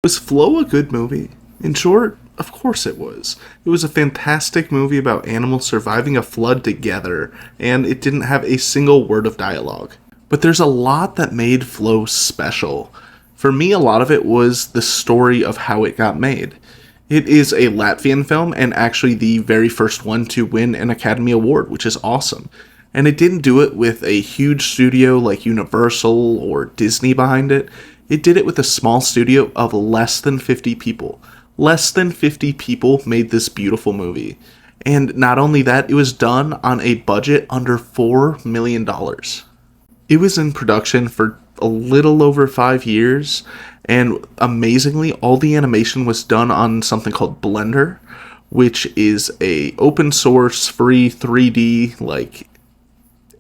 Was Flow a good movie? In short, of course it was. It was a fantastic movie about animals surviving a flood together, and it didn't have a single word of dialogue. But there's a lot that made Flow special. For me, a lot of it was the story of how it got made. It is a Latvian film, and actually the very first one to win an Academy Award, which is awesome. And it didn't do it with a huge studio like Universal or Disney behind it. It did it with a small studio of less than 50 people. Less than 50 people made this beautiful movie. And not only that, it was done on a budget under $4 million. It was in production for a little over 5 years, and amazingly, all the animation was done on something called Blender, which is a open source, free 3D,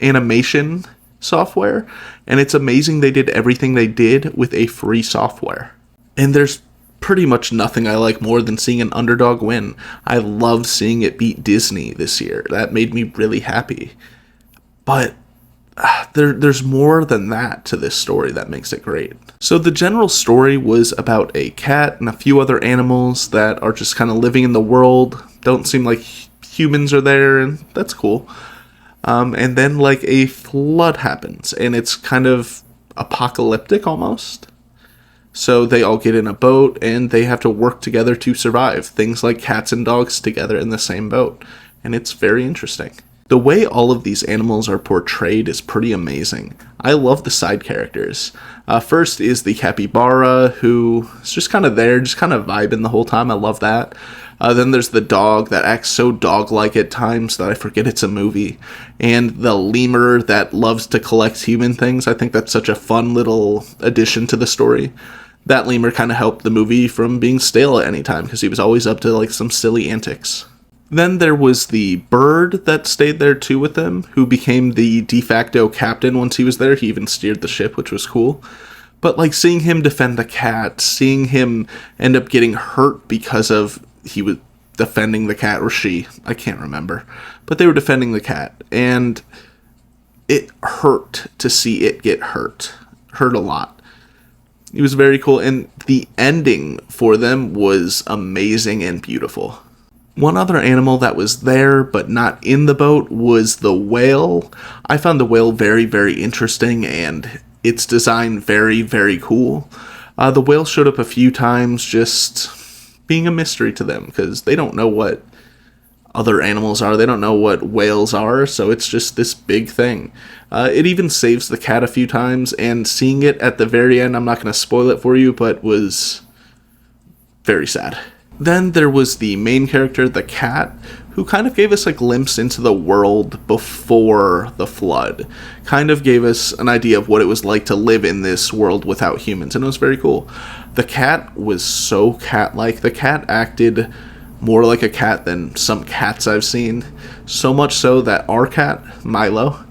animation software, and it's amazing they did everything they did with a free software. And there's pretty much nothing I like more than seeing an underdog win. I loved seeing it beat Disney this year. That made me really happy. But there's more than that to this story that makes it great. So the general story was about a cat and a few other animals that are just kind of living in the world. Don't seem like humans are there, and that's cool. And then a flood happens, and it's kind of apocalyptic almost. So they all get in a boat, and they have to work together to survive. Things like cats and dogs together in the same boat. And it's very interesting. The way all of these animals are portrayed is pretty amazing. I love the side characters. First is the capybara, who is just kind of there, just kind of vibing the whole time. I love that. Then there's the dog that acts so dog-like at times that I forget it's a movie. And the lemur that loves to collect human things. I think that's such a fun little addition to the story. That lemur kind of helped the movie from being stale at any time, because he was always up to some silly antics. Then there was the bird that stayed there too with them, who became the de facto captain once he was there. He even steered the ship, which was cool. But seeing him defend the cat, seeing him end up getting hurt because of he was defending the cat, or she, I can't remember. But they were defending the cat, and it hurt to see it get hurt. Hurt a lot. It was very cool, and the ending for them was amazing and beautiful. One other animal that was there but not in the boat was the whale. I found the whale very, very interesting, and its design very, very cool. The whale showed up a few times, just being a mystery to them, because they don't know what other animals are. They don't know what whales are, so it's just this big thing. It even saves the cat a few times, and seeing it at the very end, I'm not going to spoil it for you, but was very sad. Then there was the main character, the cat, who kind of gave us a glimpse into the world before the flood. Kind of gave us an idea of what it was like to live in this world without humans, and it was very cool. The cat was so cat-like. The cat acted more like a cat than some cats I've seen. So much so that our cat, Milo,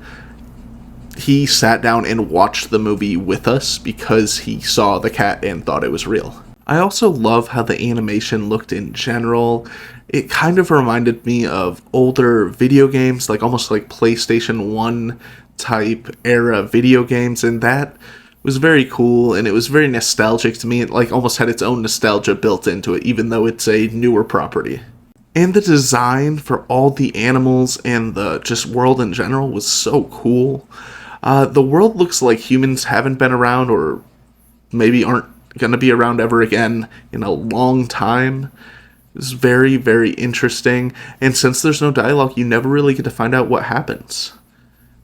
he sat down and watched the movie with us because he saw the cat and thought it was real. I also love how the animation looked in general. It kind of reminded me of older video games, almost like PlayStation 1 type era video games, and that was very cool, and it was very nostalgic to me. It almost had its own nostalgia built into it, even though it's a newer property. And the design for all the animals and the just world in general was so cool. The world looks like humans haven't been around, or maybe aren't going to be around ever again in a long time. It's very, very interesting, and since there's no dialogue, you never really get to find out what happens.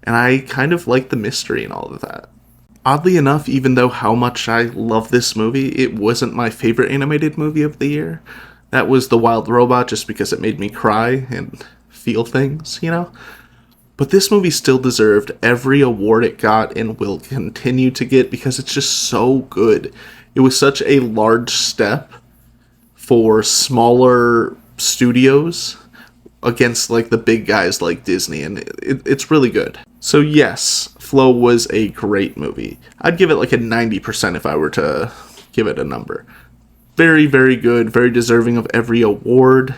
And I kind of like the mystery and all of that. Oddly enough, even though how much I love this movie, it wasn't my favorite animated movie of the year. That was The Wild Robot, just because it made me cry and feel things, But this movie still deserved every award it got and will continue to get, because it's just so good. It was such a large step for smaller studios against the big guys like Disney, and it's really good. So yes, Flow was a great movie. I'd give it a 90% if I were to give it a number. Very, very good, very deserving of every award.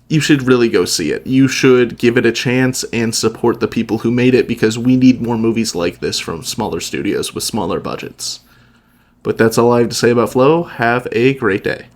You should really go see it. You should give it a chance and support the people who made it, because we need more movies like this from smaller studios with smaller budgets. But that's all I have to say about Flow. Have a great day.